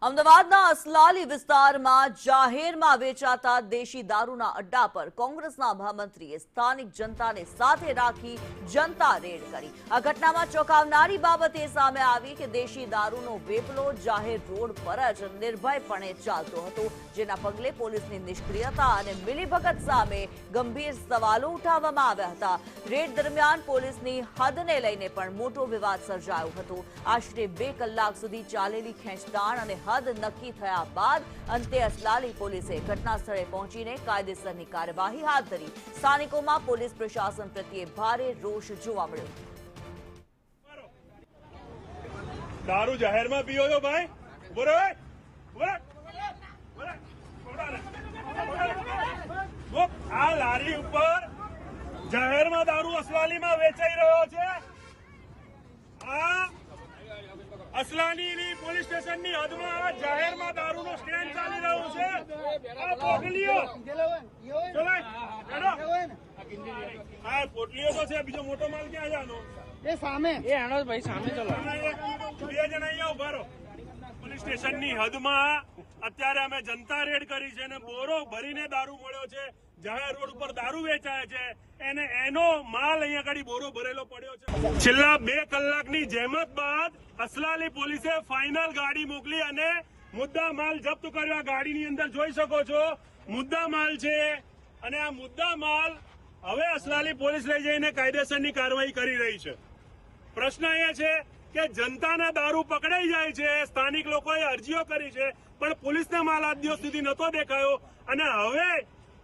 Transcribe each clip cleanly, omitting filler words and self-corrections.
અમદાવાદના અસલાલી વિસ્તારમાં જાહેરમાં વેચાતા દેશી દારૂના અડ્ડા પર કોંગ્રેસના મહામંત્રીએ સ્થાનિક જનતાને સાથે રાખી જનતા રેડ કરી। આ ઘટનામાં ચોંકાવનારી બાબત એ સામે આવી કે દેશી દારૂનો વેપલો જાહેર રોડ પર જ નિર્ભયપણે ચાલતો હતો, જેના પગલે પોલીસની નિષ્ક્રિયતા અને મિલીભગત સામે ગંભીર સવાલો ઉઠાવવામાં આવ્યા હતા। રેડ દરમિયાન પોલીસની હદને લઈને પણ મોટો વિવાદ સર્જાયો હતો। આશરે 2 કલાક સુધી ચાલેલી ખેંચતાણ અને હદ નક્કી થયા બાદ અંતે અસલાલી પોલીસે ઘટના સ્થળે પહોંચીને કાયદેસરની કાર્યવાહી હાથ ધરી। સ્થાનિકોમાં પોલીસ પ્રશાસન પ્રત્યે ભારે રોષ જોવા મળ્યો। દારૂ જાહેરમાં પીઓ છો ભાઈ? આ લારી ઉપર જાહેરમાં દારૂ અસલાલીમાં વેચાઈ રહ્યો છે। આ અસલાલીની પોલીસ સ્ટેશનની હદમાં જાહેરમાં દારૂનો સ્ટેન્ડ ચાલી રહ્યું છે। આ પોટલીઓ આ પોટલીઓ તો છે, બીજો મોટો માલ ક્યાં જાનો? એ સામે એ આનો ભાઈ સામે ચલો। 2 જણા અહીંયા ઉભા રહો। પોલીસ સ્ટેશનની હદમાં અત્યારે અમે જનતા રેડ કરી છે અને બોરો ભરીને દારૂ મળ્યો છે। જાહેર રોડ ઉપર દારૂ વેચાય છે અને એનો માલ અહીંયા ગાડી બોરો ભરેલો પડ્યો છે। છેલ્લા 2 કલાકની જહેમત બાદ અસલાલી પોલીસે ફાઇનલ ગાડી મોકલી અને મુદ્દા માલ જપ્ત કર્યો। ગાડીની અંદર જોઈ શકો છો મુદ્દા માલ છે અને આ મુદ્દા માલ હવે અસલાલી પોલીસ લઈ જઈને કાયદેસરની કાર્યવાહી કરી રહી છે। પ્રશ્ન એ છે કે જનતાના દારૂ પકડાઈ જાય છે, સ્થાનિક લોકોએ અરજીઓ કરી છે પણ પોલીસને માલ આજ દિવસ સુધી નહોતો દેખાયો અને હવે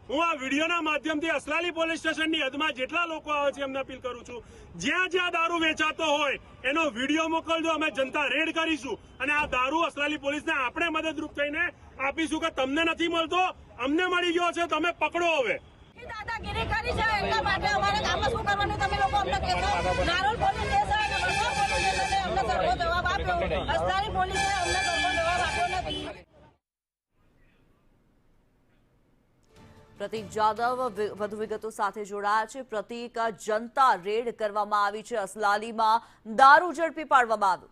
હું આ વિડીયોના માધ્યમથી અસલાલી પોલીસ સ્ટેશનની હદમાં જેટલા લોકો આવે છે એમને અપીલ કરું છું, જ્યાં જ્યાં દારૂ વેચાતો હોય એનો વિડીયો મોકલજો। અમે જનતા રેડ કરીશું અને આ દારૂ અસલાલી પોલીસને આપણે મદદરૂપ થઈને આપીશું કે તમને નથી મળતો, અમને મળી ગયો છે, તમે પકડો। હવે દાદાગીરી કરી છે એટલા માટે અમારે કામ શું કરવાનું તમે લોકો અમને કહેશો? નારોલ પોલીસ સ્ટેશન અને બળવા પોલીસ સ્ટેશને અમને સરખો જવાબ આપ્યો, અસલાલી પોલીસે અમને સરખો જવાબ આપ્યો નથી। પ્રતીક જાદવ વધુ વિગતો સાથે જોડાયા છે। પ્રતીક, જનતા રેડ કરવામાં આવી છે, અસલાલીમાં દારૂ ઝડપી પાડવામાં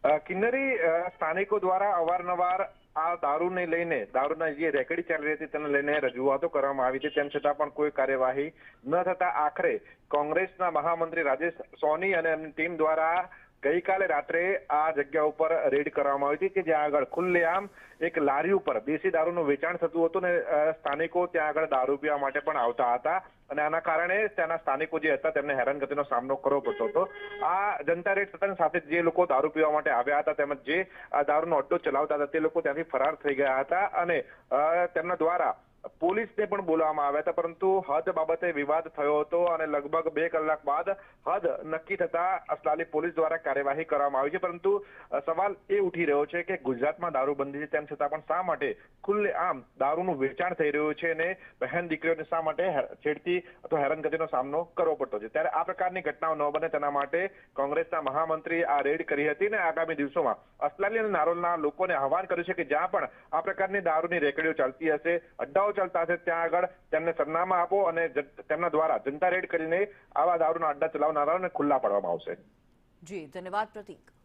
આવ્યો। કિન્નરી, સ્થાનિકો દ્વારા અવારનવાર આ દારૂને લઈને, દારૂના જે રેકડી ચાલી રહી હતી તેને લઈને રજૂઆતો કરવામાં આવી છે, તેમ છતાં પણ કોઈ કાર્યવાહી ન થતા આખરે કોંગ્રેસના મહામંત્રી રાજેશ સોની અને એમની ટીમ દ્વારા ગઈકાલે રાત્રે આ જગ્યા ઉપર રેડ કરવામાં આવી હતી કે જ્યાં આગળ ખુલ્લેઆમ એક લારી ઉપર દેશી દારૂનું વેચાણ થતું હતું ને સ્થાનિકો ત્યાં આગળ દારૂ પીવા માટે પણ આવતા હતા અને આના કારણે ત્યાંના સ્થાનિકો જે હતા તેમને હેરાનગતિનો સામનો કરવો પડતો હતો। આ જનતા રેડ થતાની સાથે જે લોકો દારૂ પીવા માટે આવ્યા હતા તેમજ જે દારૂનો અડ્ડો ચલાવતા હતા તે લોકો ત્યાંથી ફરાર થઈ ગયા હતા અને તેમના દ્વારા પોલીસને પણ બોલાવવામાં આવ્યા હતા, પરંતુ હદ બાબતે વિવાદ થયો હતો અને લગભગ 2 કલાક બાદ હદ નક્કી થતા અસલાલી પોલીસ દ્વારા કાર્યવાહી કરવામાં આવી છે। પરંતુ સવાલ એ ઉઠી રહ્યો છે કે ગુજરાતમાં દારૂબંધી છે તેમ છતાં પણ શા માટે ખુલ્લેઆમ દારૂનું વેચાણ થઈ રહ્યું છે અને બહેન દીકરીઓને શા માટે છેડતી અથવા હેરાનગતિનો સામનો કરવો પડતો છે? ત્યારે આ પ્રકારની ઘટનાઓ ન બને તેના માટે કોંગ્રેસના મહામંત્રી આ રેડ કરી હતી અને આગામી દિવસોમાં અસલાલી અને નારોલના લોકોને આહવાન કર્યું છે કે જ્યાં પણ આ પ્રકારની દારૂની રેકડીઓ ચાલતી હશે, અડ્ડાઓ ચાલતા હશે, ત્યાં આગળ તેમને સરનામા આપો અને તેમના દ્વારા જનતા રેડ કરીને આવા દારૂના અડ્ડા ચલાવનારાઓને ખુલ્લા પાડવામાં આવશે। જી, ધન્યવાદ પ્રતીક।